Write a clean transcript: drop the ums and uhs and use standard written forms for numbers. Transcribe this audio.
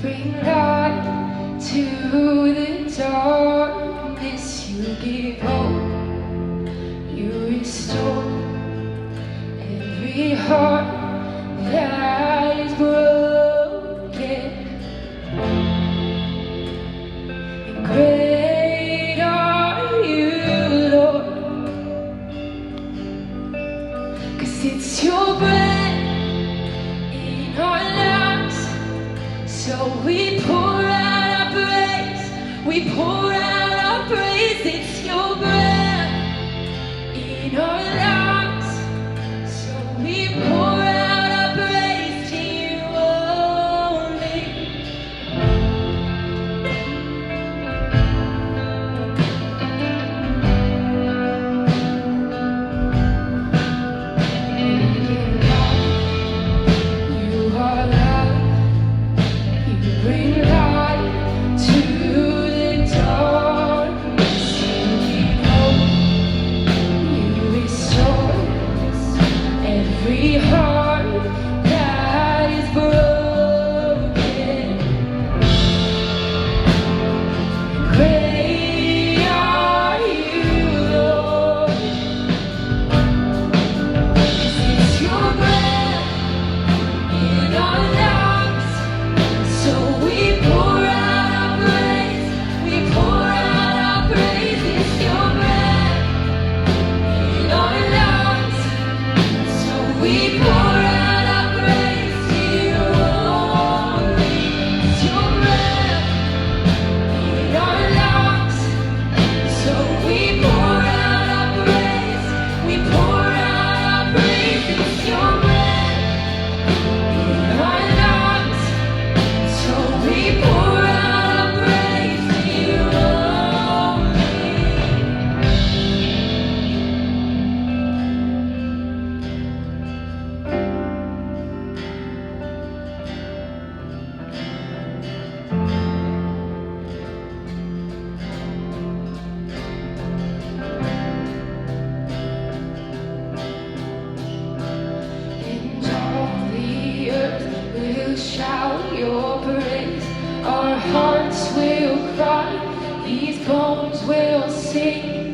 bring light to the darkness. You give hope, you restore every heart that is broken. And great are you, Lord, 'cause it's your breath in our lives. So we pour out our praise, we pour out our praise. It's your breath in our lives. So we pour out our praise to you only. You are love, you bring light to the darkness. You give hope, you restore every heart that is broken. Great are you, Lord, 'cause it's your breath in our lives. So we pour out our praise, we pour out our praise. It's your breath in our lives. So we pour out our praise to you only. It's your breath in our lives. So we pour out our praise, we pour out our praise. It's your breath in our lives. So we pour out our praise to you only. And all the earth will shout your praise. Our hearts will cry, these bones will sing.